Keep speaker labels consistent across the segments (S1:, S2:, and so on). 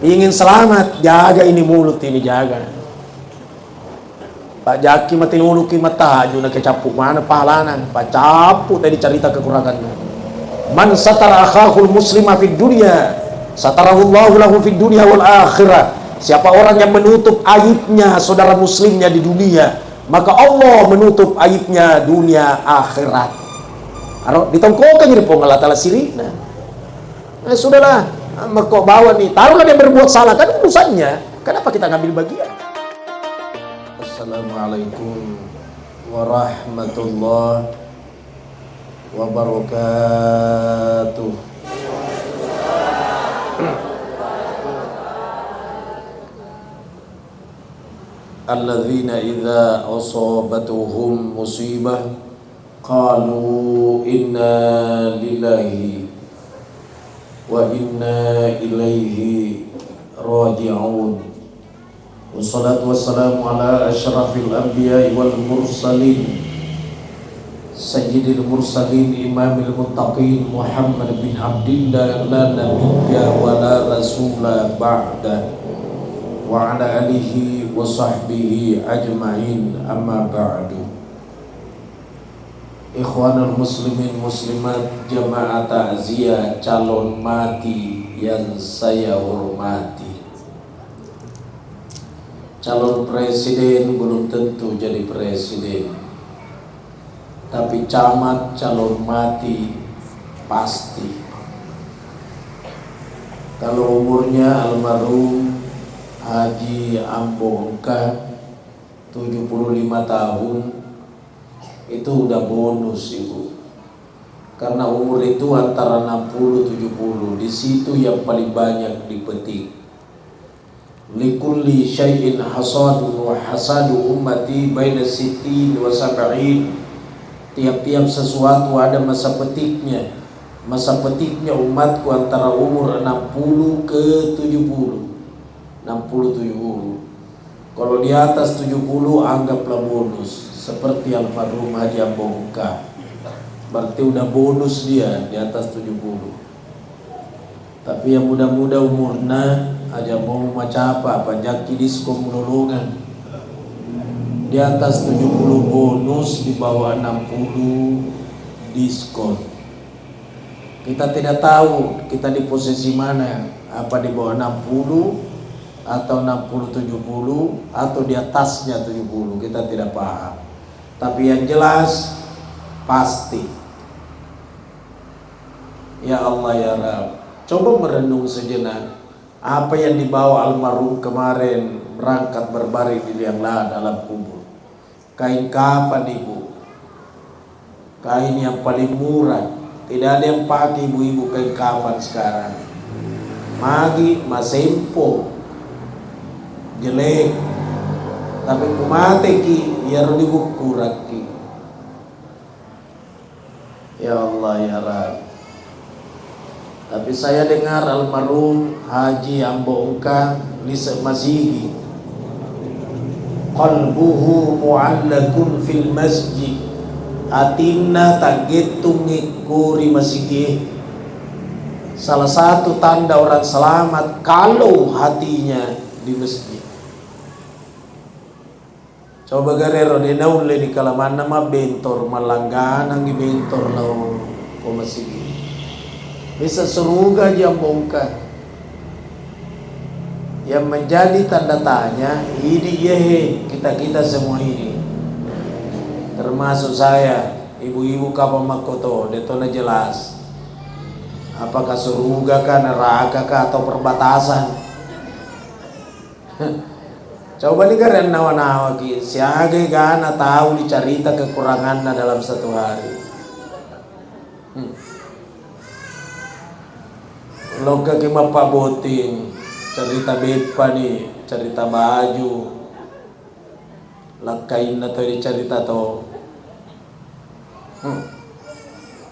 S1: Ingin selamat, jaga ini mulut ini, jaga. Pak Jaki mati nuluki mata aju nak kecapuk mana pahalanan. Pak capuk tadi cerita kekurangannya. Man satara akhahul muslima fid dunya, satarahullahu lahu fid dunya wal akhirah. Siapa orang yang menutup aibnya saudara muslimnya di dunia, maka Allah menutup aibnya dunia akhirat. Aro ditongkokan jadi pengalatala sirina. Sudahlah, maka bawa nih, taruhlah dia berbuat salah, kan urusannya. Kenapa kita ngambil bagian? Assalamualaikum warahmatullahi wabarakatuh. Alladzina idza asabatuhum musibah qalu inna lillahi wa inna ilaihi raji'un. Wassalatu wassalamu ala asyrafil anbiya'i wal mursalin sayyidil mursalin imamil muttaqin Muhammad bin Abdillah la nabiyya wa la rasula ba'da wa ala alihi wa sahbihi ajma'in amma ba'du. Ikhwanul muslimin muslimat jamaah takziah calon mati yang saya hormati. Calon presiden belum tentu jadi presiden, tapi camat calon mati pasti. Kalau umurnya almarhum Haji Ambo Engkah 75 tahun, itu udah bonus ibu, karena umur itu antara 60-70, di situ yang paling banyak dipetik. Likulli syai'in hasadun wa hasadu ummati baina sittin wa sab'in. Tiap-tiap sesuatu ada masa petiknya. Masa petiknya umatku antara umur 60 ke 70. 60-70. Kalau di atas 70 anggaplah bonus, seperti almarhum Haji Ambo Engkah. Berarti udah bonus dia di atas 70. Tapi yang muda-muda umurnya aja mau macam apa Jaki disko menolongan di atas 70 bonus, di bawah 60 diskon. Kita tidak tahu kita di posisi mana, apa di bawah 60 atau 60-70 atau di atasnya 70, kita tidak paham. Tapi yang jelas pasti, ya Allah ya Rabb, coba merenung sejenak apa yang dibawa almarhum kemarin berangkat berbaring di liang lahat dalam kubur. Kain kafan ibu, kain yang paling murah, tidak ada yang pakai ibu-ibu kain kafan sekarang. Magi masempo jelek, tapi kumate ki biar dibukurak ki. Ya Allah ya Rabb. Tapi saya dengar almarhum Haji Ambo Engkah lisa masjid, qalbuhu mu'allakun fil masjid, atinna tagetung ngikuri masjid. Salah satu tanda orang selamat kalau hatinya di masjid. Coba garero de naule di kalaman nama bentor malangganang di bentor lau ko masjid. Bisa seruga Ambo Engkah. Yang menjadi tanda tanya ini yehe kita semua ini, termasuk saya, ibu-ibu kapal makoto detona jelas. Apakah surga kah, neraka kah, atau perbatasan? Coba nih kalian nawa-nawa ki, siaga gana tahu dicarita kekurangannya dalam satu hari. Loga ke Bapak Boting, cerita bepa nih, cerita baju, lakain atau dicerita to.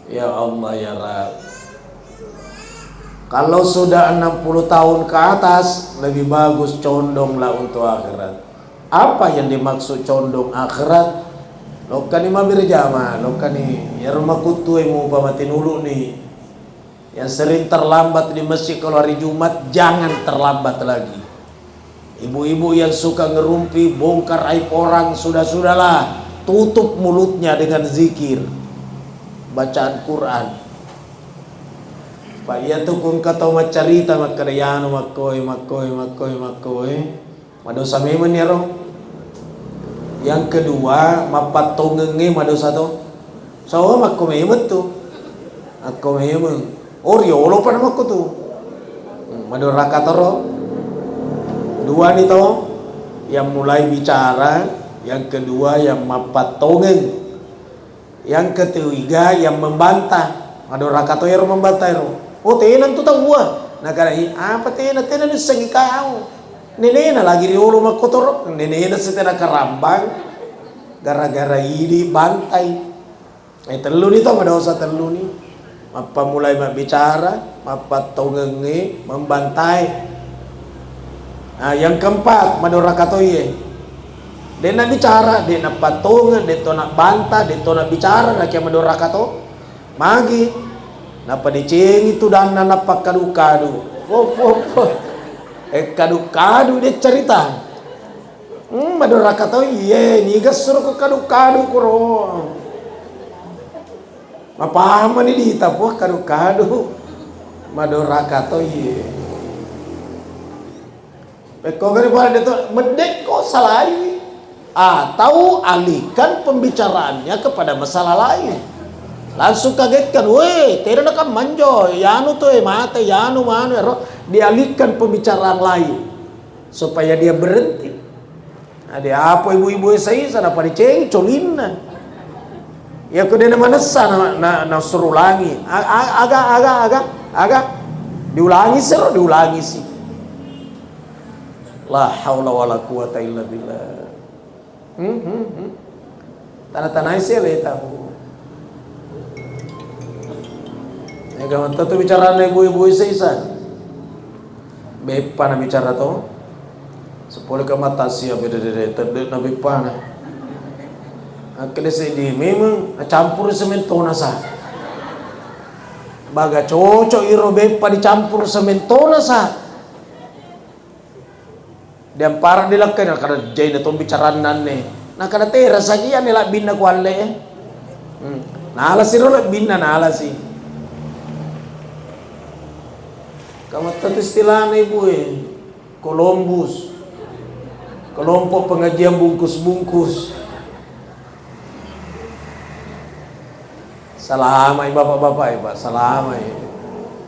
S1: Ya Allah ya Rabb. Kalau sudah 60 tahun ke atas, lebih bagus condonglah untuk akhirat. Apa yang dimaksud condong akhirat? Lokani mabir jama, lokani ya rumah kutu yang mau pamatin ulu nih. Yang sering terlambat di masjid kalau hari Jumat, jangan terlambat lagi. Ibu-ibu yang suka ngerumpi, bongkar aib orang, sudahlah, tutup mulutnya dengan zikir, bacaan Quran. Pak iya tuh kung katau macarita makarayano makoy madosa memang ya roh. Yang kedua mapatongenge madosa to. So makko memang tuh. Ako memang oriolo pa naman ko tuh. Maduraka toro. Dua nito yang mulai bicara, yang kedua yang mapatongeng, yang ketiga yang membantah. Maduraka to yero membantah yero. Oh tenan tu tahu nah karena apa tenan segi kau nenena lagi riolo makotor nenena setena karambang gara-gara ini bantai telu nih tau ada usah telu nih apa mulai bicara apa tongenge membantai. Nah yang keempat madura katoye dena bicara dena patonge dena bantah dena bicara nak madura kato magi napa diceng itu dan napa kadu-kadu kadu-kadu dia cerita madura kata iye ni gasur ko kadu-kadu kuro mapaham ni di tapo kadu-kadu madura kata iye peko gari pada itu medek kok salah atau alihkan pembicaraannya kepada masalah lain. Langsung kagetkan, weh, tidak nak manjo, yanu tuh mate, yanu manu, dialihkan pembicaraan lain supaya dia berhenti. Ada apa ibu-ibu saya sana pada ceng colina. Ya kudena mana sana na suruh ulangi, agak diulangi seru diulangi sih. La haula wala quwata illa billah. Tanah-tanah saya tahu. Kawan tu bicara ibu-ibu isa bepa na bicara to sepuluh ke mata siap beda-beda terdet na bepa na akhirnya saya memang campur semento nasa baga cocok iro bepa dicampur semento nasa dan parah dilakukan karena jai na to bicara nanne na kada tera saja nila binna kuale na ala siro binna na ala si kamat istilah ibu Columbus kelompok pengajian bungkus-bungkus salamai bapak-bapak pak salamai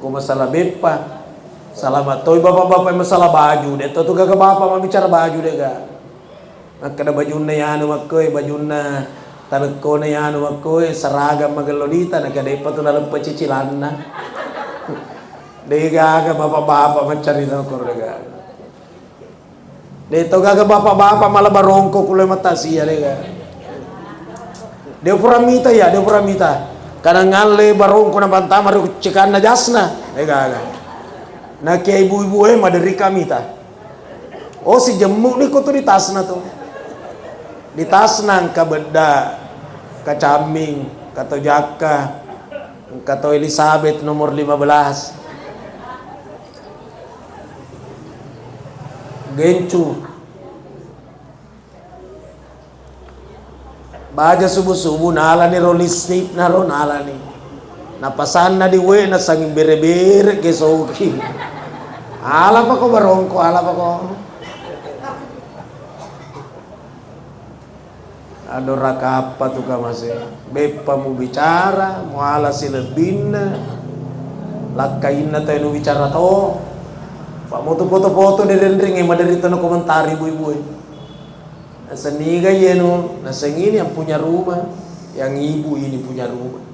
S1: ku masalah bepa salamat toy bapak-bapak masalah baju deh tuh gak bapak mau bicara baju deh gak kada bajuna yanu makoy bajuna taneko na yanu makoy seragam magalolita nakada ipa to dalam pecicilan na dega bapak-bapak mencari tahu dega. Dito gaga bapak-bapak malah barongko kulay mata siya dega. Dia puramita ya, dia puramita. Karena ngale barongko na bantama ru cikan na jasna dega. Na kaya ibu-ibu maderi kamita. Oh si jemu ni ko to di tasna to. Di tasna ka beda kacaming kato jaka kato Elizabeth nomor 15 gencu baja subuh-subuh nala ni rolisnip na ro nala ni napasan na di we na sanging bere-bere ke soki ala pa ko barongko ala pa ko ado rakapa tu ka masih bepa mu bicara mu ala silebinna lakain na tayo bicara to pak moto foto-foto dari rendring yang madari itu komentar ibu-ibu seniga yeno naseng ini yang punya rumah yang ibu ini punya rumah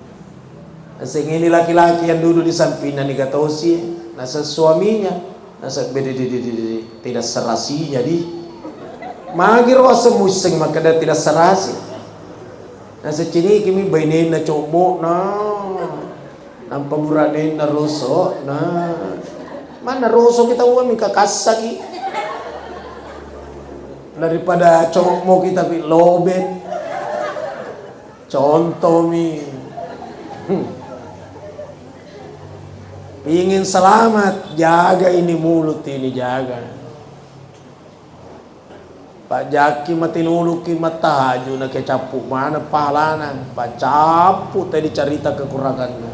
S1: naseng ini laki-laki yang duduk di sampingnya nih katosi nasa suaminya nasa beda tidak serasi jadi magir wasa museng maka dia tidak serasi nasa cini kimi bainin na como na nampak buranin na roso na mana roso kita uang minta kasagi daripada cowok kita pi lobet contoh mi Ingin selamat, jaga ini mulut ini, jaga. Pak Jaki mati nuluki mata haju na kecapu mana pahalana. Pak capu tadi cerita kekurangannya.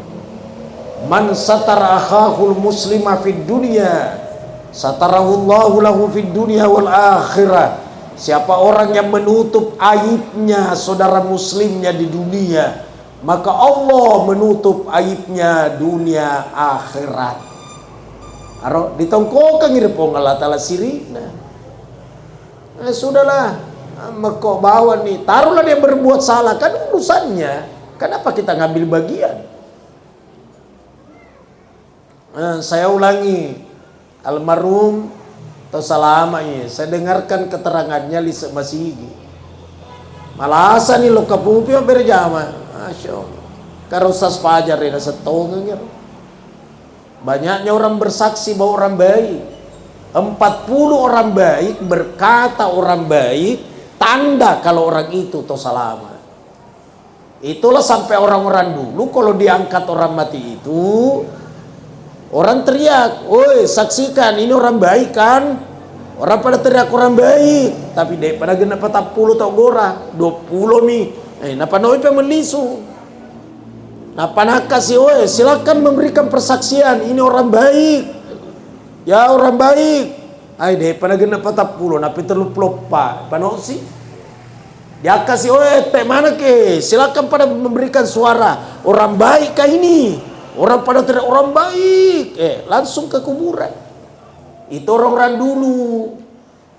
S1: Man satara akhahul muslima fid dunya satarahullahu lahu fid dunya wal akhirah. Siapa orang yang menutup aibnya saudara muslimnya di dunia, maka Allah menutup aibnya dunia akhirat. Aro ditongkokan ngirepong Allah Ta'ala sirina. Sudahlah, maka bawa nih, taruhlah dia berbuat salah, kan urusannya. Kenapa kita ngambil bagian? Saya ulangi, almarhum atau salamanya, saya dengarkan keterangannya li masigi. Malasan nih lo kapupi berjama, masya Allah. Karena Ustaz Fajar ini setongengnya. Banyaknya orang bersaksi bahwa orang baik. 40 orang baik berkata orang baik, tanda kalau orang itu toh salama. Itulah sampai orang-orang dulu kalau diangkat orang mati itu, orang teriak, "Woi, saksikan ini orang baik kan?" Orang pada teriak orang baik, tapi daripada genap 40 tok gora, 20 nih. Napa noi melisu. Napa nakasi, "Woi, silakan memberikan persaksian, ini orang baik." Ya orang baik. Daripada genap 40, napi terlupa. Pano sih? Dia kasih, "Teh mana ke? Silakan pada memberikan suara. Orang baik kah ini?" Orang pada teriak orang baik. Langsung ke kuburan. Itu orang-orang dulu.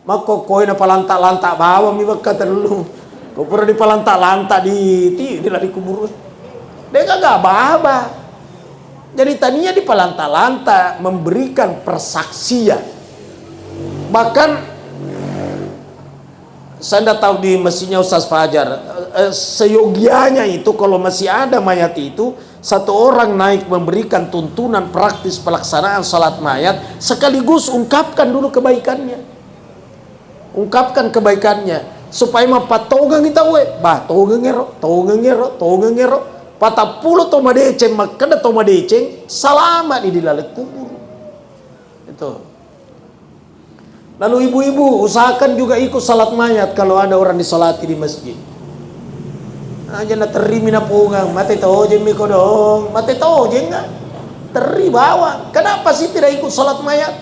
S1: Maka koi na palantak-lantak bawa mi kata dulu. Kau pernah di palantak-lantak di kubur. Dia kagak baba. Jadi tadinya di palantak-lantak memberikan persaksian. Bahkan saya tidak tahu di masjidnya Ustaz Fajar, seyogianya itu kalau masih ada mayat itu, satu orang naik memberikan tuntunan praktis pelaksanaan salat mayat, sekaligus ungkapkan dulu kebaikannya. Ungkapkan kebaikannya supaya mapatogang kita togengero. 40 toma deceng makanya toma deceng salama di dilalek kubur. Itu. Lalu ibu-ibu usahakan juga ikut salat mayat kalau ada orang disolati di masjid. Aja na terimi na pungang mati tojeng miko dong, mati tojeng enggak? Teri bawa. Kenapa sih tidak ikut salat mayat?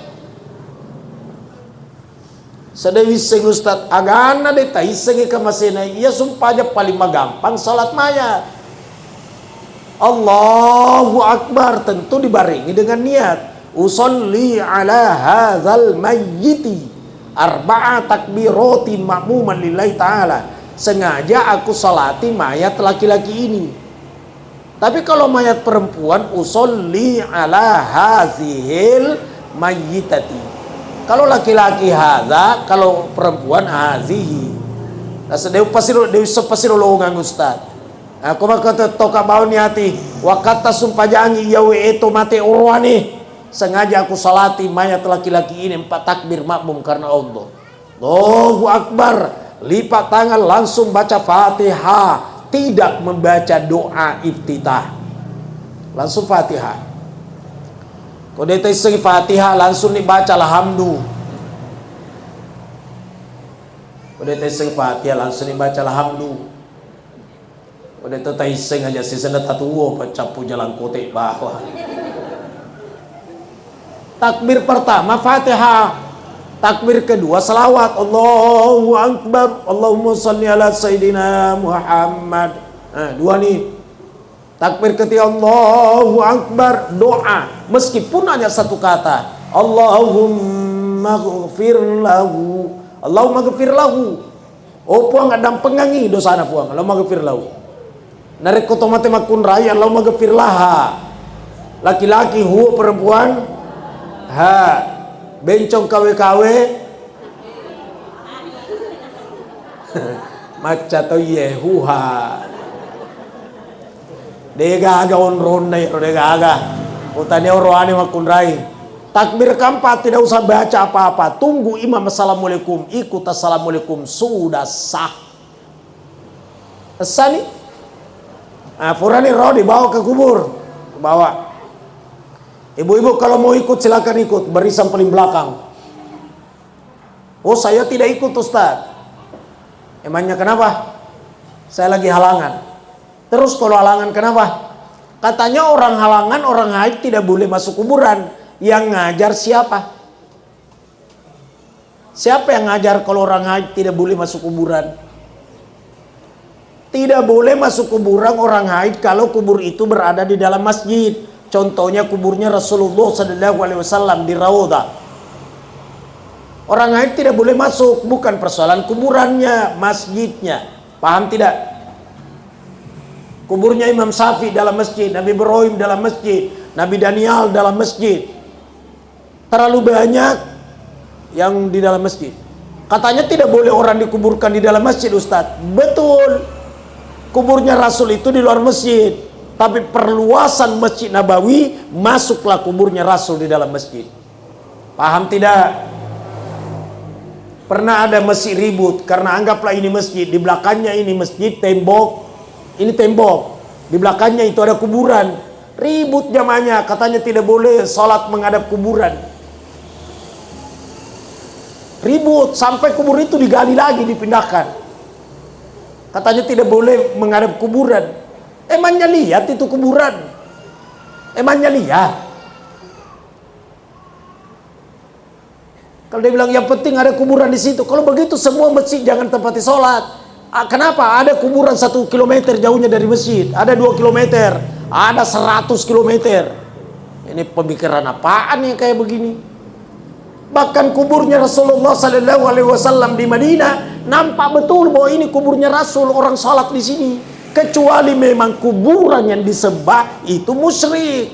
S1: Sedewi sing Ustaz agana de taiseng ke masena iya sumpah aja paling magampang salat mayat. Allahu Akbar tentu dibarengi dengan niat usolli ala hadzal mayyiti arba'a takbirati ma'muman lillahi ta'ala. Sengaja aku salati mayat laki-laki ini. Tapi kalau mayat perempuan usolli ala hazihil mayyitati. Kalau laki-laki hadza, kalau perempuan hazihi. Nah, sedeu pasti lolongan Ustaz. Aku makata toka bau niati wakata sumpajangi yawe eto mate urwani. Sengaja aku salati mayat laki-laki ini 4 takbir makmum karena Allah. Allahu Akbar. Lipat tangan langsung baca Fatihah, tidak membaca doa iftitah. Langsung Fatihah. Kalau dia segi Fatihah langsung dibaca alhamdu. Kalau dia segi Fatihah langsung dibaca alhamdu. Udah itu taiseng aja sih sana tatuo pacapu jalan kote bawah. Takbir pertama Fatihah. Takbir kedua salawat. Allahu Akbar. Allahumma salli ala Sayyidina Muhammad. Dua nih. Takbir ketiga Allahu Akbar. Doa. Meskipun hanya satu kata. Allahumma ghfir lahu. Allahumma ghfir lahu. Oh puang ada pengangi dosa anak puang. Allahumma ghfir lahu. Narek otomatis makun raya Allahumma ghfir laha. Laki-laki hu perempuan ha. Bencong kawe-kawe maca to yehuha. Degaga on ronda degaga. Utane oroane makun rai. Takbir keempat tidak usah baca apa-apa. Tunggu imam assalamualaikum, ikut assalamualaikum sudah sah. Asani. Furani roh dibawa ke kubur, bawa. Ibu-ibu kalau mau ikut silakan ikut, barisan paling belakang. Oh saya tidak ikut Ustaz. Emangnya kenapa? Saya lagi halangan. Terus kalau halangan kenapa? Katanya orang halangan, orang haid tidak boleh masuk kuburan. Yang ngajar siapa? Siapa yang ngajar kalau orang haid tidak boleh masuk kuburan? Tidak boleh masuk kuburan orang haid kalau kubur itu berada di dalam masjid. Contohnya kuburnya Rasulullah SAW di Raudhah. Orang haid tidak boleh masuk, bukan persoalan kuburannya, masjidnya. Paham tidak? Kuburnya Imam Syafi'i dalam masjid, Nabi Ibrahim dalam masjid, Nabi Daniel dalam masjid. Terlalu banyak yang di dalam masjid. Katanya tidak boleh orang dikuburkan di dalam masjid, Ustadz. Betul. Kuburnya Rasul itu di luar masjid. Tapi perluasan Masjid Nabawi, masuklah kuburnya Rasul di dalam masjid. Paham tidak? Pernah ada masjid ribut karena anggaplah ini masjid, di belakangnya ini masjid, tembok, ini tembok, di belakangnya itu ada kuburan. Ribut jamaahnya, katanya tidak boleh sholat menghadap kuburan. Ribut sampai kubur itu digali lagi, dipindahkan. Katanya tidak boleh menghadap kuburan. Emangnya lihat itu kuburan? Emangnya lihat? Kalau dia bilang yang penting ada kuburan di situ. Kalau begitu semua masjid jangan tempati sholat. Kenapa? Ada kuburan 1 kilometer jauhnya dari masjid. Ada 2 kilometer. Ada 100 kilometer. Ini pemikiran apaan yang kayak begini? Bahkan kuburnya Rasulullah SAW di Madinah nampak betul bahwa ini kuburnya Rasul, orang sholat di sini. Kecuali memang kuburan yang disembah itu musyrik.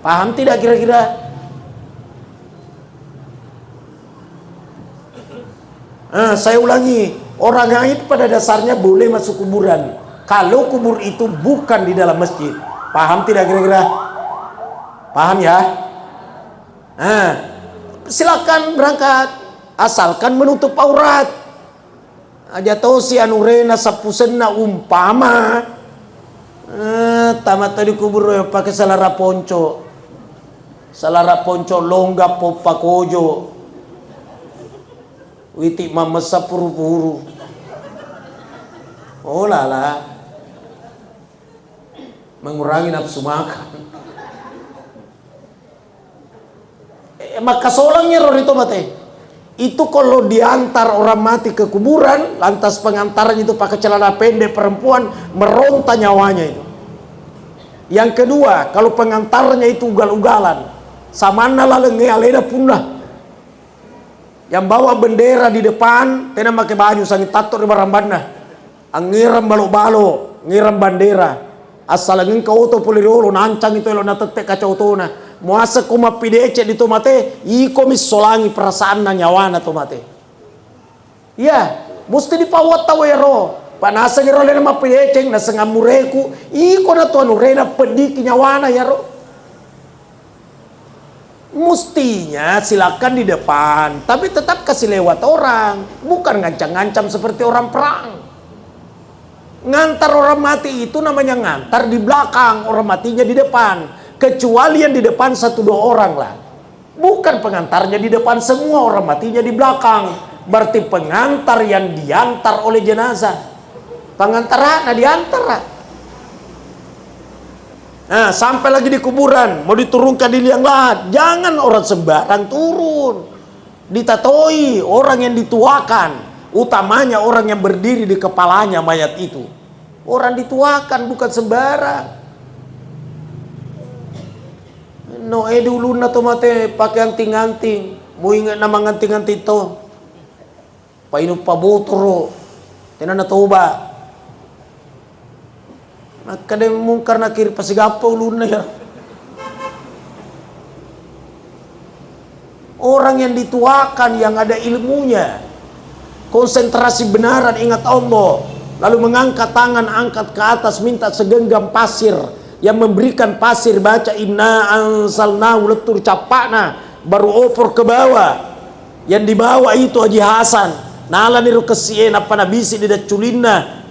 S1: Paham tidak kira-kira? Saya ulangi, orang haid pada dasarnya boleh masuk kuburan kalau kubur itu bukan di dalam masjid. Paham tidak kira-kira? Paham ya? Silakan berangkat, asalkan menutup aurat. Aja tahu si anurena sapusenna umpama tamat tadi kubur pakai salara ponco longga popa kojo witi mama sapuru-puru. Oh lala, mengurangi nafsu makan. Maka solangnya rorito mate. Itu kalau diantar orang mati ke kuburan, lantas pengantaran itu pakai celana pendek perempuan, meronta nyawanya itu. Yang kedua, kalau pengantarnya itu ugal-ugalan, samana lalenge aleda punah. Yang bawa bendera di depan, tena pakai baju sangi tato di barambana. Angiram balo-balo, ngiram bandera. Asal engkau auto polirolo nancang itu elo natete kacautona. Muasa ko mapidece di tomate, iko misolangi perasaan na nyawana tomate. Ya, mesti dipawat tahu ya ro. Panasa ni ro lena mapidece na sengamureku, iko na to anurena pediki nyawana ya ro. Mustinya silakan di depan, tapi tetap kasih lewat orang, bukan ngancam-ngancam seperti orang perang. Ngantar orang mati itu namanya ngantar di belakang, orang matinya di depan. Kecuali yang di depan 1-2 orang lah. Bukan pengantarnya di depan semua, orang matinya di belakang. Berarti pengantar yang diantar oleh jenazah. Pengantar diantar. Nah, sampai lagi di kuburan, mau diturunkan di liang lahat. Jangan orang sembarang turun. Ditatoi orang yang dituakan. Utamanya orang yang berdiri di kepalanya mayat itu. Orang dituakan bukan sembarang. No dulu na tomate pakai anting-anting. Mau ingat nama anting-anting to. Painu pabotro. Tenan na toba. Nakade mungkar nakir pasigapo ulun na ya. Orang yang dituakan yang ada ilmunya. Konsentrasi benaran ingat Allah. Lalu mengangkat tangan, angkat ke atas, minta segenggam pasir. Yang memberikan pasir, baca inna ansalnahu letur capakna, baru opor ke bawah. Yang di bawah itu Haji Hasan nala niru kesien apa nabisi di daculinna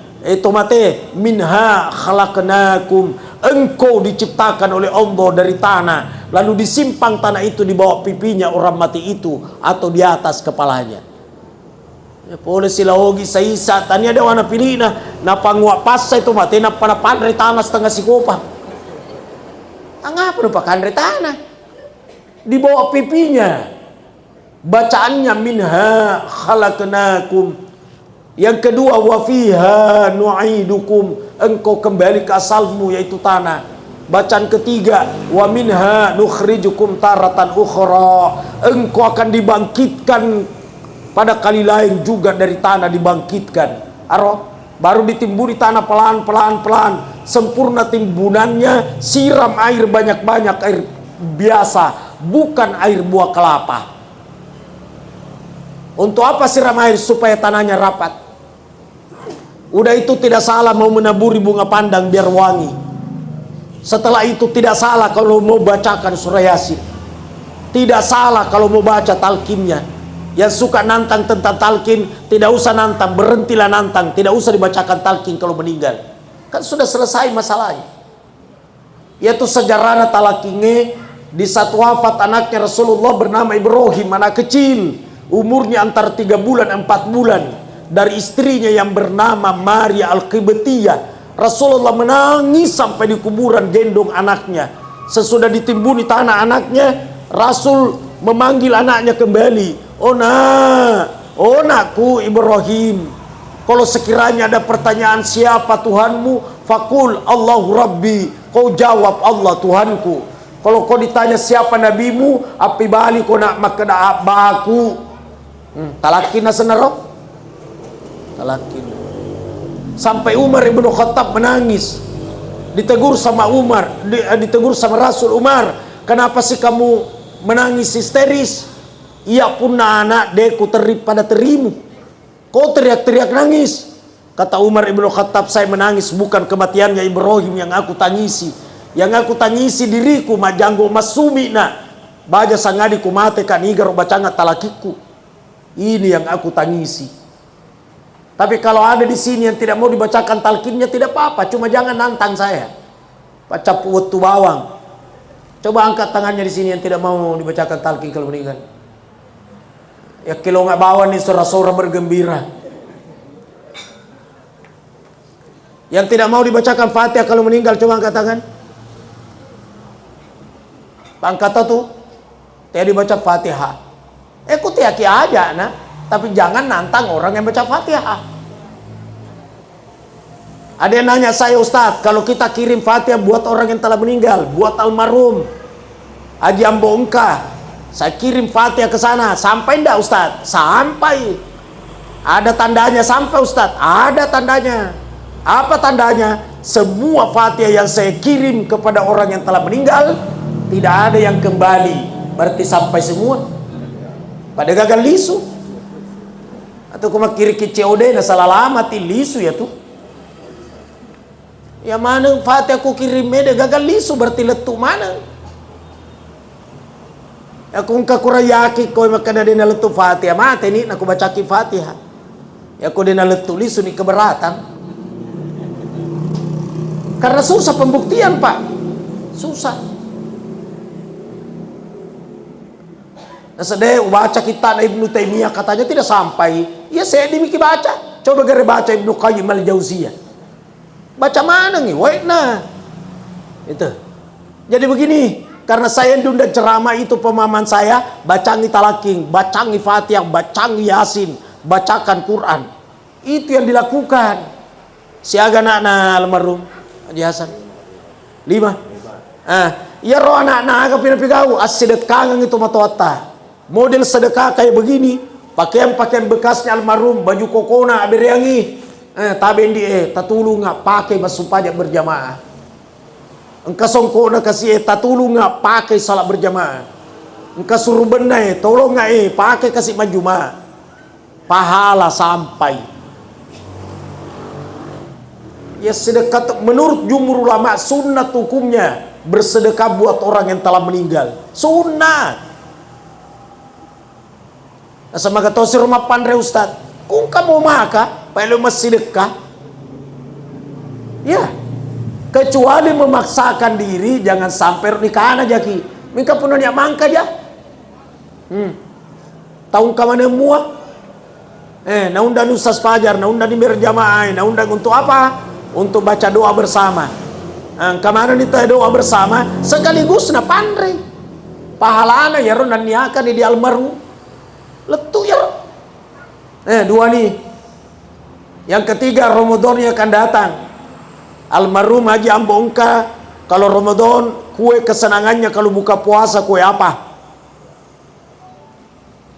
S1: mate minha khalaqnakum, engkau diciptakan oleh Allah dari tanah, lalu disimpang tanah itu di bawah pipinya orang mati itu atau di atas kepalanya. Ya boleh silaogi saisa tania ada wana pilina na pangwa pasa itu mati na panapandre tanah setengah sikopa. Angapa nu pakandre tanah di bawah pipinya. Bacaannya minha khalaqnakum. Yang kedua wa fiha nu'idukum, engkau kembali ke asalmu yaitu tanah. Bacaan ketiga wa minha nukhrijukum taratan ukhra, engkau akan dibangkitkan pada kali lain juga dari tanah dibangkitkan. Aro baru ditimbuni tanah pelan sempurna timbunannya, siram air banyak-banyak, air biasa bukan air buah kelapa. Untuk apa siram air? Supaya tanahnya rapat. Udah itu tidak salah mau menaburi bunga pandang biar wangi. Setelah itu tidak salah kalau mau bacakan surah Yasin. Tidak salah kalau mau baca talqinnya. Yang suka nantang tentang talqin, tidak usah nantang, berhentilah nantang, tidak usah dibacakan talqin kalau meninggal. Kan sudah selesai masalahnya. Yaitu sejarahnya talqinnya di satu wafat anaknya Rasulullah bernama Ibrahim, anak kecil, umurnya antara 3 bulan 4 bulan. Dari istrinya yang bernama Maria Al-Qibtiyah. Rasulullah menangis sampai di kuburan gendong anaknya. Sesudah ditimbuni tanah anaknya, Rasul memanggil anaknya kembali. Oh nakku Ibrahim, kalau sekiranya ada pertanyaan siapa Tuhanmu, fakul Allahu Rabbi, kau jawab Allah Tuhanku. Kalau kau ditanya siapa nabimu, api bali kau nak makna abaku. Talakin na senarok. Talakin. Sampai Umar ibnu Khattab menangis. Ditegur sama Umar, ditegur sama Rasul, Umar, kenapa sih kamu menangis histeris? Ia pun anak deku terip pada terimu. Kau teriak-teriak nangis. Kata Umar ibnu Khattab, saya menangis bukan kematiannya Ibrahim yang aku tangisi. Yang aku tangisi diriku majanggo masumi na. Baja sangadi ku mate kan igaro bacanga talakiku. Ini yang aku tangisi. Tapi kalau ada di sini yang tidak mau dibacakan talqinnya tidak apa-apa, cuma jangan nantang saya. Baca putu bawang. Coba angkat tangannya di sini yang tidak mau dibacakan talqin kalau meninggal. Ya kilo nggak bawa nih sora-sora bergembira. Yang tidak mau dibacakan Fatihah kalau meninggal coba angkat tangan. Angkat tuh. Tidak dibaca Fatihah. Ikuti aja nah. Tapi jangan nantang orang yang baca Fatihah. Ada yang nanya saya, Ustadz, kalau kita kirim Fatihah buat orang yang telah meninggal, buat almarhum Haji Ambo Engka, saya kirim Fatihah ke sana, sampai enggak Ustadz? Sampai. Ada tandanya sampai Ustadz? Ada tandanya. Apa tandanya? Semua Fatihah yang saya kirim kepada orang yang telah meninggal, tidak ada yang kembali. Berarti sampai semua. Pada gagal lisu. Atau kuma kiri ke COD na salah lama ti lisu ya tuh. Ya mana Fatihah aku kirim dia gagal lisu berarti letu mana? Aku engka kurayaki kau makana dia na letu Fatihah mate ni aku baca ki Fatihah. Ya aku dia na letu lisu ni keberatan. Karena susah pembuktian Pak. Susah. Nah, sedih baca kita Ibnu Taimiyah katanya tidak sampai. Ya saya dimiki baca. Coba gara baca Ibnu Qayyim al-Jauziyah. Baca mana nih? Waitna. Itu. Jadi begini, karena saya dunda ceramah itu pemahaman saya, bacangi talaking, bacangi Fatihah, bacangi Yasin, bacakan Quran. Itu yang dilakukan. Siaga anak almarhum Haji Hasan. 5. Ya roh anak-anak agak pindah-pigau as-sedekah itu matota. Model sedekah kayak begini, pakaian-pakaian bekasnya almarhum, baju kokona aberiangi, tabendi tatulung nggak pakai masuk pajak berjamaah. Engkau songkona kasih tatulung nggak pakai salat berjamaah. Engkau suruh benai, tolong nggak pakai kasih majuma. Pahala sampai. Ya sedekah menurut jumhur ulama sunnah hukumnya bersedekah buat orang yang telah meninggal. Sunnah. Sama kata si rumah pandre Ustad, kung kamu maka, pelu sedekah. Ya, kecuali memaksakan diri, jangan sampai nikah aja ki. Mika puno niya mangka dia. Tahun kamana mua. Naundang Ustaz Fajar, naundang di berjamaah, naundang untuk apa? Untuk baca doa bersama. Kemana nih doa bersama? Sekaligus na pandre. Pahalana ya ron niakan di almarhum. Letu ya. Dua nih. Yang ketiga Ramadan yang akan datang. Almarhum Haji Ambo Engka, kalau Ramadan kue kesenangannya kalau buka puasa kue apa?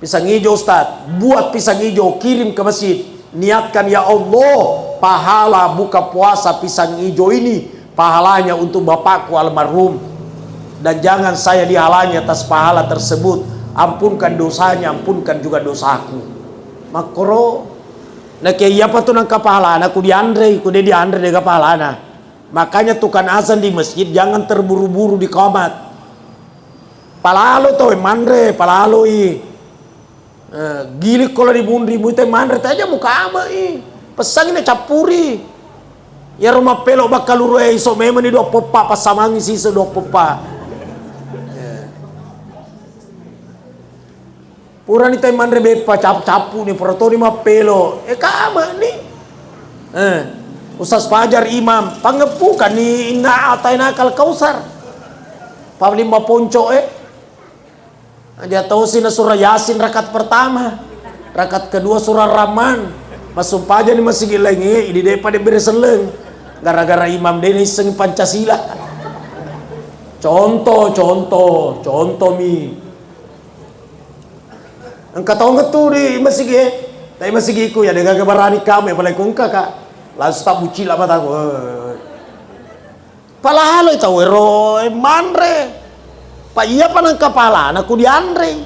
S1: Pisang hijau Ustaz, buat pisang hijau kirim ke masjid. Niatkan ya Allah, pahala buka puasa pisang hijau ini pahalanya untuk bapakku almarhum. Dan jangan saya dihalangi atas pahala tersebut. Ampunkan dosanya, ampunkan juga dosaku. Makro na kaya pa to ng kapahalana ku diandre de kapahalana. Makanya tukan azan di masjid jangan terburu-buru di komat. Palalo to mandre, palalo gilik kalau di bundri mu mandre aja muka ama pesang ini capuri. Ya rumah pelo bakal luru iso memang ni do popa pasamangi sisa do popa. Pura ni tay mandre bepa capu ni protori ma pelo. Kama ni. Ustaz Fajar imam pangepukan ni inga atay nakal kausar. Pamlimba ponco Dia tahu sina surah Yasin rakaat pertama. Rakaat kedua surah Rahman. Masumpah aja ni masih gila ini di depan dia bereseleng. Gara-gara imam dia ni seng Pancasila. Contoh mi. Engkau tahu nggak tuh di masjid tapi masjid ya dengan kebarani kami apalagi kung kakak lalu tak buci lah mata aku pala halo itu wero manre pak iya panang kepala aku diandre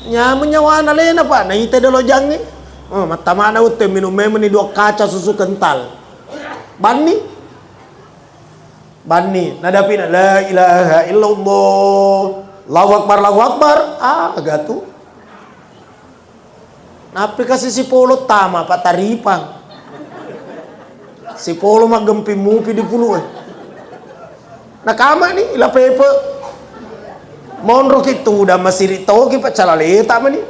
S1: nyawa lena pak na ite dolo jangi mata mana utte minum memang ni dua kaca susu kental bani nadapi la ilaha illallah Allahu Akbar gatu na aplikasi si polo tama pataripang si polo magempi mupi di puluh nakama ni ila pepe monro itu udah masih ritoki pa calaleta mani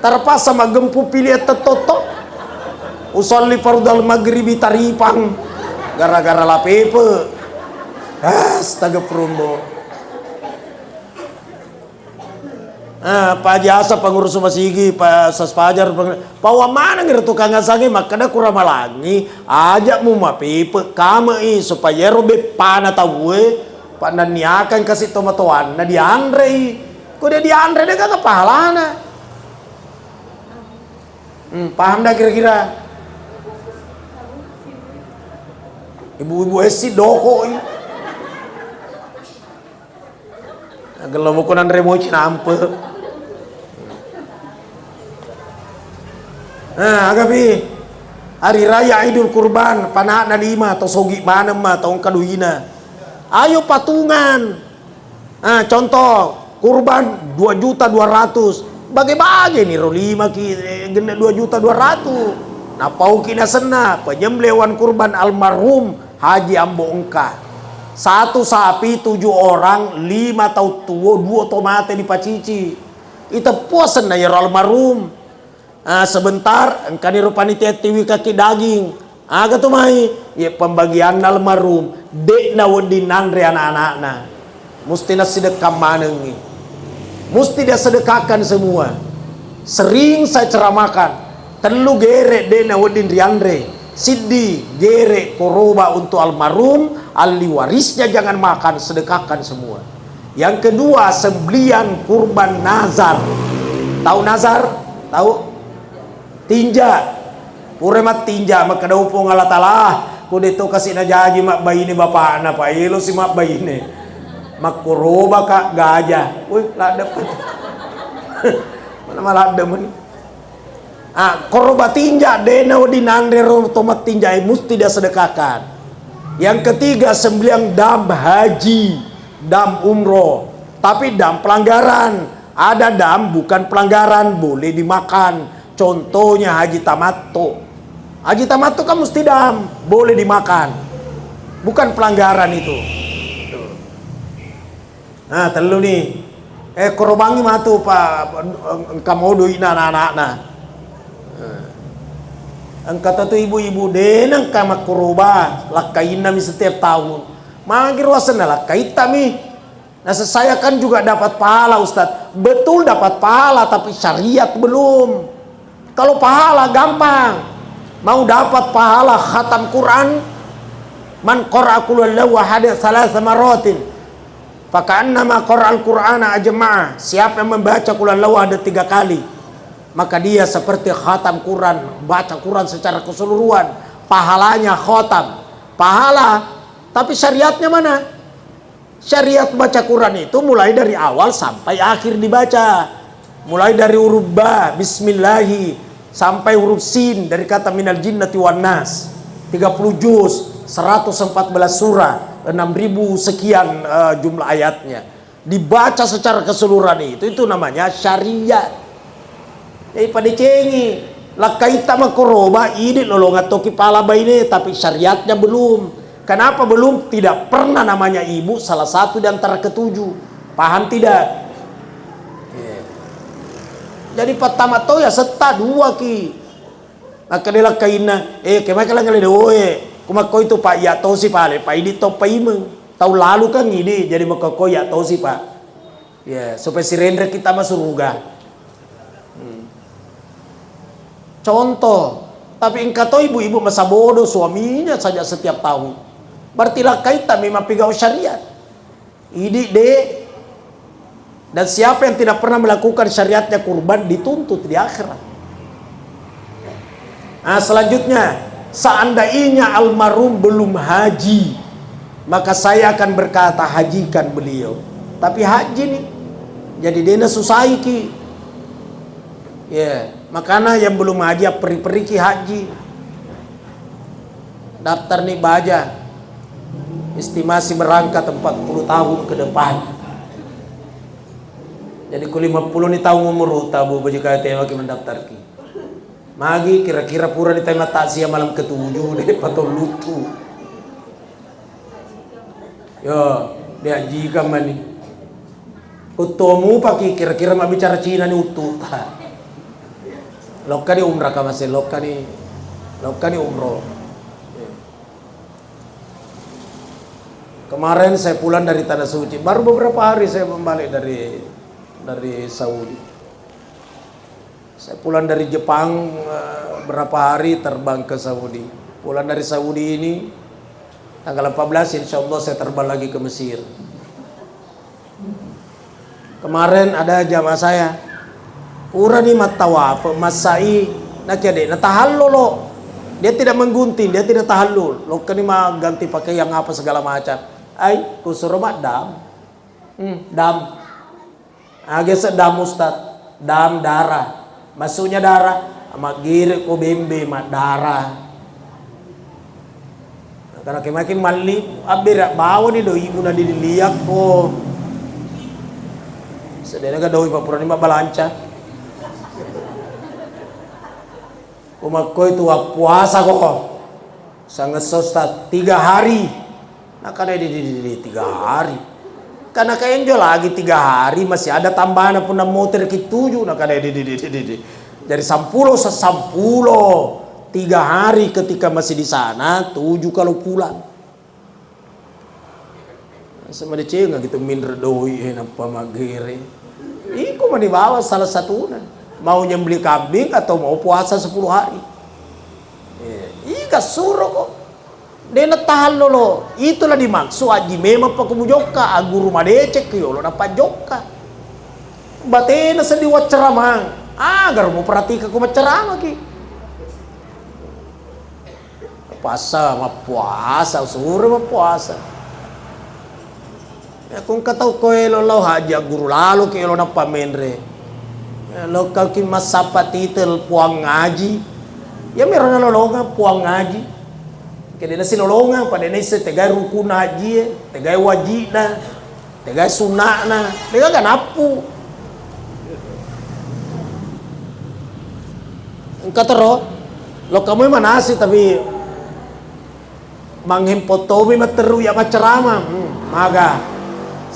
S1: terpaksa magempu pilih tetoto usolli fardal maghribi taripang gara-gara la pepe astaga perumbo. Pak Jasa pengurus masigi Pak Ustaz Fajar pawa mana ngira tukang asangi makanya kurang malangi ajak mu mapipe kama supaya robe pana tahu pak naniakan kasih tomatoan na diandre kuda diandre dia kagak pahalana paham dah kira-kira ibu-ibu esi doko agak mau konan remoci nampe agapi hari raya Idul Kurban panah na 5 atau sogi mana tahun kaduhina ayo patungan contoh kurban 2.200.000 bagi-bagi nih ro 5 ki gena 2.200.000 nah pau kina sena penyembelihan kurban almarhum Haji Ambo Engka 1 sapi 7 orang 5 atau 2 tomate dipacici itu puasan na ya almarhum sebentar engkau ni panitia tiwi kaki daging agak tuh mai ya pembagian almarhum dek na wadin nandre anak-anakna mesti na sedekah manengi mesti dia sedekahkan semua sering saya ceramahkan telu gere dek na wadin riandre siddi gere koroba untuk almarhum ahli warisnya jangan makan sedekahkan semua yang kedua sembelian kurban nazar tahu nazar tahu tinja pure mat tinja maka daw po ngalatalah kung dito kasi najaji mak bayi ni bapak na pa ilo si mak bayi ni makuroba ka gaja uy ladap mana maladam ni koroba tinja dena dinandre ro tomat tinja musti dia sedekahkan yang ketiga sembelian dam haji dam umroh tapi dam pelanggaran ada dam bukan pelanggaran boleh dimakan. Contohnya haji tamattu. Haji tamattu kan mesti dam, boleh dimakan. Bukan pelanggaran itu.
S2: Nah, telu nih. Korobangi matu pa kamodo ina anak na. Ang kata tu ibu-ibu denang kama koroba lakain nami setiap tahun. Mangir wasan lakain tami. Nah, saya kan juga dapat pahala Ustaz. Betul dapat pahala tapi syariat belum. Kalau pahala gampang. Mau dapat pahala khatam Quran, man qara'a qul huwallahu ahad thalatha maratin faka'annama qara'al Qur'ana ajma'a. Siapa yang membaca qul huwallahu ahad 3 kali, maka dia seperti khatam Quran, baca Quran secara keseluruhan. Pahalanya khatam. Pahala, tapi syariatnya mana? Syariat baca Quran itu mulai dari awal sampai akhir dibaca. Mulai dari huruf ba, bismillahi, sampai huruf sin dari kata minal jinnati wan nas. 30 juz, 114 surah, 6.000 sekian jumlah ayatnya. Dibaca secara keseluruhan itu namanya syariat. Jadi pada cengi lakaita makoroba ini lolongat toki pala baine, tapi syariatnya belum. Kenapa belum? Tidak pernah namanya ibu salah satu di antara ketujuh. Paham tidak? Jadi pertama to ya seta dua ki. Maka dia lakaina kemana kalian ngale doe. Kumako itu Pak ya to si pale, Pak ini to paimeng. Tahun lalu kan ini jadi makako ya to si Pak. Ya, supaya si Rendra kita masuk surga. Contoh, tapi engkau tahu ibu-ibu masa bodoh suaminya saja setiap tahun. Berarti lakaita memang pegawai syariat. Ini deh. Dan siapa yang tidak pernah melakukan syariatnya kurban dituntut di akhirat. Nah, selanjutnya, seandainya almarhum belum haji, maka saya akan berkata hajikan beliau. Tapi haji nih, jadi dia susah ki. Ya, makanya yang belum haji peri-peri ki haji. Daftar nih baja. Estimasi berangkat 40 tahun ke depan. Jadi ku 50 ni tahun umur tabu baju kaya tema ki mendaftar ki. Magi kira-kira pura di tema taksia malam ke-7 deh patol lutu. Yo, dia jika mani. Utomu paki kira-kira ma bicara Cina ni utuh. Lokka ni umrah ka masih lokka ni umroh. Kemarin saya pulang dari Tanah Suci, baru beberapa hari saya kembali dari Saudi. Saya pulang dari Jepang berapa hari terbang ke Saudi. Pulang dari Saudi ini tanggal 14 insya Allah saya terbang lagi ke Mesir. Kemarin ada jamaah saya pura ni matawaf masai nakade natahallul lo. Dia tidak menggunting, dia tidak tahallul. Lo kan mah ganti pakai yang apa segala macam. Ai kusurumat dam. Dam. Agak sedam Ustaz, dam darah, masuknya darah, sama giri ko bembe mak darah. Karena kemakin mali, abir bawa ni doi ibu nadi diliak ko. Sedena ka doi papura ni mabalanca. Kumako itu puasa ko. Sangat Ustaz 3 hari. Nah kada di 3 hari. Karena kayaknya jual lagi 3 hari masih ada tambahan pun motor ke 7 nak ada dari 10 3 hari ketika masih di sana 7 kalau pulang. Sama dia nggak gitu minder doi apa magere. Iku mah dibawa salah satunya mau nyembeli kambing atau mau puasa 10 hari. Ika suruh kok. Dena tahal lo, itulah dimaksud aji memang pakumu joka, guru madecek yo lo dapat joka. Batena sediwat ceramah, agar mau perhatikan aku ceramah ki. Puasa, puasa, suruh puasa. Ya kung kataw ko lo haji guru lalu ki lo dapat menre. Lo kau ki masapa titel puang ngaji, ya meron na lo puang ngaji. Kaya na sinolongan pada nisa tegay ruku na haji, tegay wajib na, tegay sunnah na, tegay ganapu. Katero, lo kamu manasi tapi manghimpotomi materu ya macerama, maga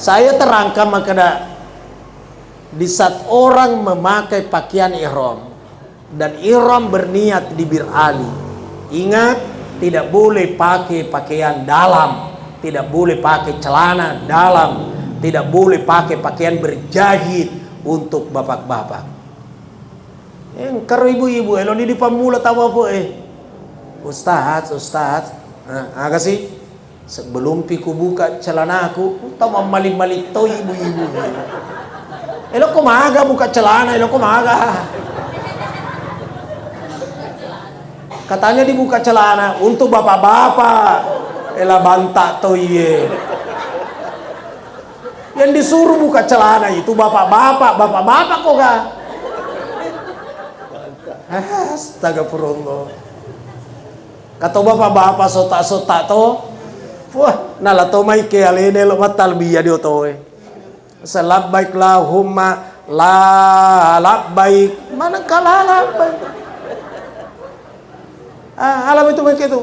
S2: Saya terangkan makanya di saat orang memakai pakaian ihram dan ihram berniat di Bir Ali, ingat tidak boleh pakai pakaian dalam, tidak boleh pakai celana dalam, tidak boleh pakai pakaian berjahit untuk bapak-bapak. Karo ibu-ibu elon di pamula tawa po Ustaz, agak sih sebelum piku buka celana aku, tahu mali-mali to ibu-ibu. Elo ko maaga buka celana, elo ko maaga. Katanya dibuka celana untuk bapak-bapak. Ela banta to iye. Yang disuruh buka celana itu bapak-bapak kok ga? Astagfirullah. Kata bapak-bapak sotak-sotak to. Wah, nala to mai ke alene lo matalbiya dio to Labbaik lahumma la labbaik. Mana kala labbaik? Alam itu begitu.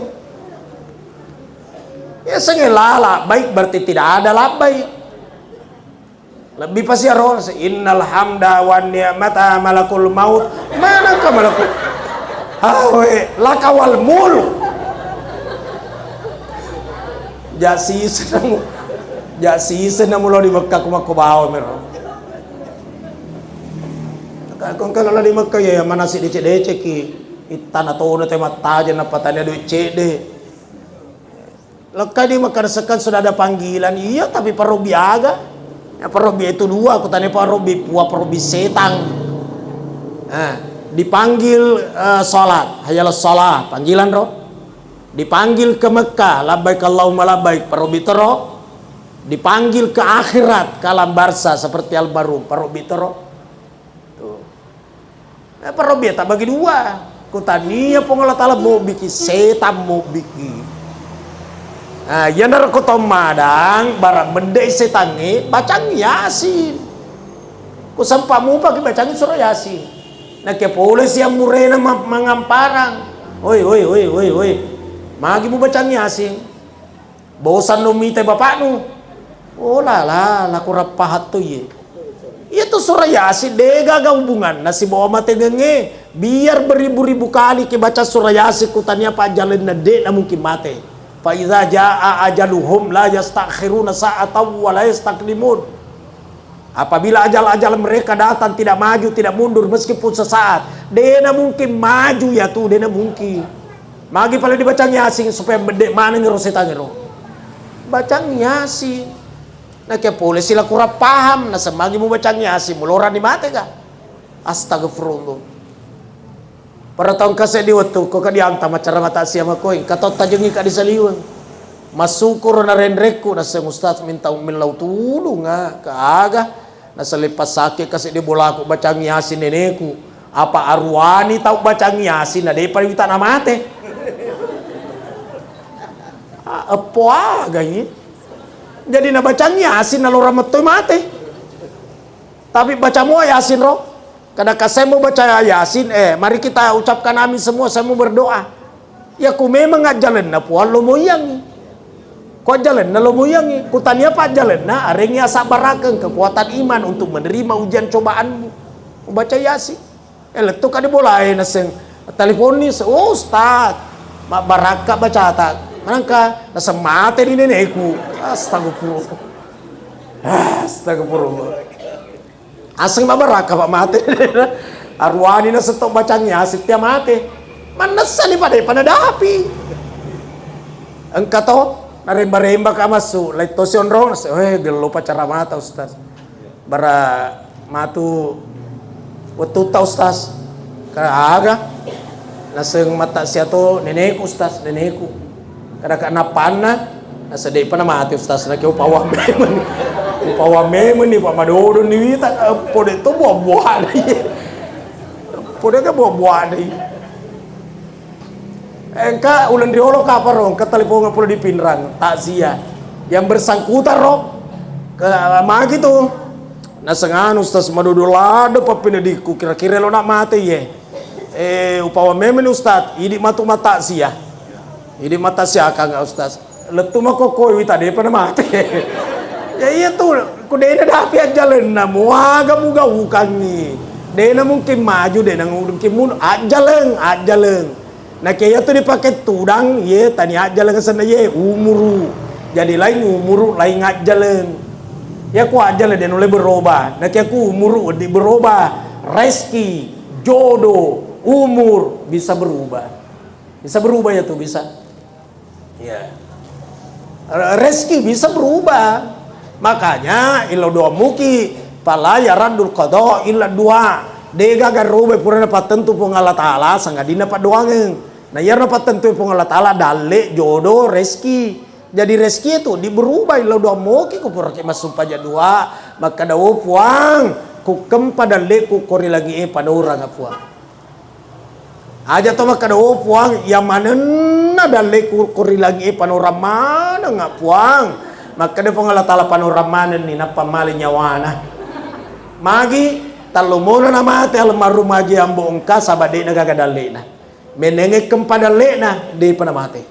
S2: Ya sengela labbaik berarti tidak ada labbaik. Lebih pasti roh. Innal hamda wan ni'mata malakul maut. Mana ka malakul? Hawe lakawal mulk. Jasi senang mula di Mekah kumak bawa merah. Kung kalau di Mekah ya mana sih dicek ki itan atau udah temat taja napatannya duit cede. Lekah di Mekah sekan sudah ada panggilan iya tapi parobi aga. Ya parobi itu dua aku tanya parobi parobi setang. Dipanggil sholat hayalah sholat panggilan roh. Dipanggil ke Mekah labbaik Allahumma labbaik parobi tero. Dipanggil ke akhirat kalam barsa seperti al-barum parobi tero. Parobi tak bagi dua. Kutania pengolah ta'ala mau bikin setan mau bikin. Yang dari kota madang barang benda setan ni bacang Yasin. Ku sampamu pakai bacang surah Yasin. Nah ke polisi yang murena mengamparang. Oi. Magi mu bacang Yasin. Bosan no mite bapaknu. Oh lah ku rapahat tu ye. Itu surah Yasin dega ga hubungan nasi bawa mate genge biar beribu-ribu kali ke baca surah Yasin kutanya apa jalan na de na mungkin mate. Fa iza jaa ajaluhum la yastakhiruna sa'atan wa la yastaqdimun. Apabila ajal-ajal mereka datang tidak maju tidak mundur meskipun sesaat. Dena mungkin maju ya tuh dena mungkin. Magi pala dibaca Yasin supaya bedek mana ngero setan ngero. Baca Yasin. Nah ke polisi lah kurang paham nah semagi mau baca Yasin muloran di mate kah? Astagfirullah. Pada tahun kasih di waktu kau kadianta macara mata siapa kau kata tajengi kadi saliwan. Masukur na renreku na sang ustaz minta umilau tulung ka aga na selepas sakit kasih di bola aku baca Yasin neneku. Apa arwani tahu baca Yasin na daripada kita na mate. Apa aga ini? Jadi na baca Yasin na lora matoy mate. Tapi baca mo Yasin ro. Kada saya mau baca Yasin mari kita ucapkan amin semua saya mau berdoa. Ya ku memang ngajalan na puan lo moyang. Ko jalan na lo moyang. Ku tanya apa jalan na arengnya sabarakeng kekuatan iman untuk menerima ujian cobaanmu. Baca Yasin. Letu kadi boleh na seng teleponis ustaz. Mak baraka baca tak. Manangka nasa mate ni nenekku. Astagfirullah. Asing mabaraka pak mate. Arwani na setok bacanya setiap mate. Manasa ni pada dapi. Engkau to naremba-remba ka masu. Lai tosion ron. Gelo pacara mata ustaz. Bara matu watuta ustaz. Kaaga. Naseng mata siya to nenekku ustaz nenekku. Kada napana nasa day pa na mati ustaz na kaya upawang memang ni Pak Madodo ni wita pode to buah-buah dai. Pode ka buah-buah dai. Engka ulan diolo ka parong ka telepongan pula di Pinrang takziah. Yang bersangkutan ro ke magi to. Nasangan ustaz Madodo lado pa pinadiku kira-kira lo nak mati ye. Upawa memang ni ustaz idi matu mata takziah. Ini mata siaka nggak ustaz? Letu mah kok wita deh pada mati. Ya iya tuh, kudena dapi ajalan na muaga muga ukang ni. Dena mungkin maju, dena mungkin mun ajaleng. Nah kaya tuh dipakai tudang, ye tani ajaleng sana ye umuru. Jadi lain umuru lain ajaleng. Ya ku ajaleng dan oleh berubah. Nah kaya ku umuru di berubah, rezeki, jodoh, umur bisa berubah. Bisa berubah ya tuh bisa. Ya. Rezeki bisa berubah. Makanya ilo doa muki pala ya radul qada illa dua dega garube purana patentu pung Allah taala sangadina padoangeun. Nah ya patentu pung Allah taala dalle jodoh rezeki. Jadi rezeki itu diberubah ilo doa muki ku pura ke masuk paja dua maka dawo puang ku kempa dalle ku kori lagi pada orang puang. Aja to maka dawo puang yang manenna dalle ku kori lagi panorama mana puang. Maka dia pengalat tala panoramanan ni napamali nyawana. Magi talumona na mati almarhum aji ambo engka sabade na gagadale na. Menenge kempadale na di panamati.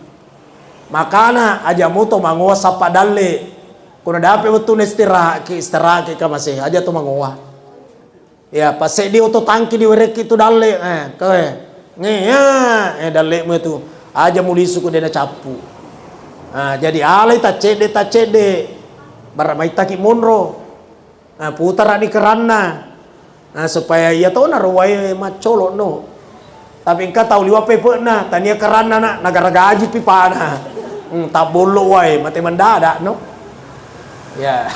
S2: Makana aja moto mangowa sa padale. Kuna dape betul istirahat ki ka masih aja to mangowa. Ya pase di auto tangki di werek itu dalle dalle mo itu aja mulisu ku dena capu. Nah, jadi alai tacede baramai taki monro. Nah, putar di kerana. Nah, supaya ia tahu na ruwai macolo no. Tapi engkau tahu liwa pepe na tania kerana na negara gaji pipa na. Tak bolo wai mati mendadak no. Ya.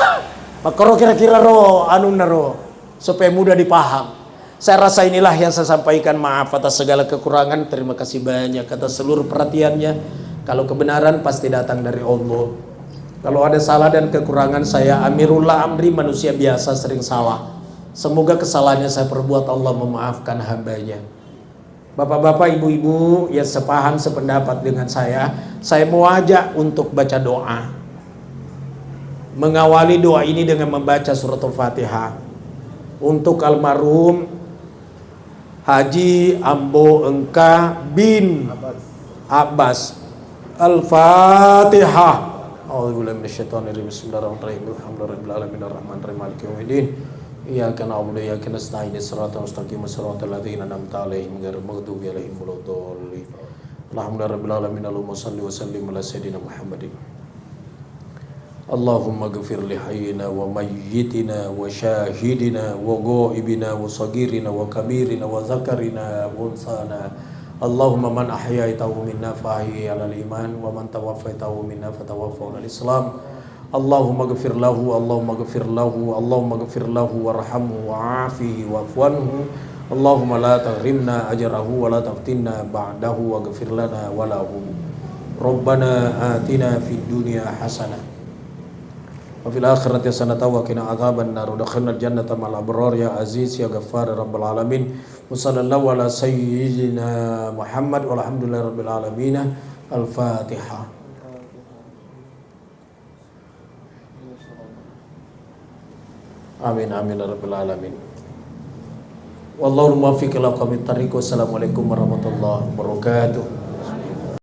S2: Makaro kira-kira ro anu naro supaya mudah dipaham. Saya rasa inilah yang saya sampaikan. Maaf atas segala kekurangan. Terima kasih banyak atas seluruh perhatiannya. Kalau kebenaran pasti datang dari Allah. Kalau ada salah dan kekurangan saya Amirullah Amri manusia biasa sering salah. Semoga kesalahannya saya perbuat Allah memaafkan hambanya. Bapak-bapak, ibu-ibu yang sepaham sependapat dengan saya mau ajak untuk baca doa. Mengawali doa ini dengan membaca surat Al-Fatihah. Untuk almarhum Haji Ambo Engka bin Abbas. Al-Fatihah. A'udzubillahi minasyaitonir rajim. Bismillahirrahmanirrahim. Alhamdulillahirabbil alamin arrahmanirrahim maliki yaumiddin. Iyyaka na'budu wa iyyaka nasta'in. Shiratal mustaqim shiratal ladzina an'amta 'alaihim ghairil maghdubi 'alaihim waladdallin. Alhamdulillahirabbil alamin. Allahumma shalli wa sallim ala sayyidina Muhammadin. Allahumma ighfir li hayyina wa mayyitina wa syahidina wa ghaibina wa saghirina wa kabirina wa zakarina wa unsana. Allahumma man ahyaitahu minna fahyi alal iman wa man tawaffaitahu minna fatawaffahu alal islam. Allahumma ghfir lahu warhamhu wa'afihi wa'fuanhu. Allahumma la tahrimna ajrahu wa la taftinna ba'dahu wa ghfir lana wa lahu. Rabbana atina fid dunya hasanah wa fil akhirati hasanatan wa qina adzaban nar. Udkhilnal jannata ma'al abrar ya aziz ya ghaffar ya rabbal alamin. Wa sallallahu ala sayyidina Muhammad walhamdulillahi rabbil alamin. Al-Fatihah. Amin amin ya rabbil alamin. Wallahu muwaffiq ila aqwamit thariq. Wassalamualaikum warahmatullahi wabarakatuh.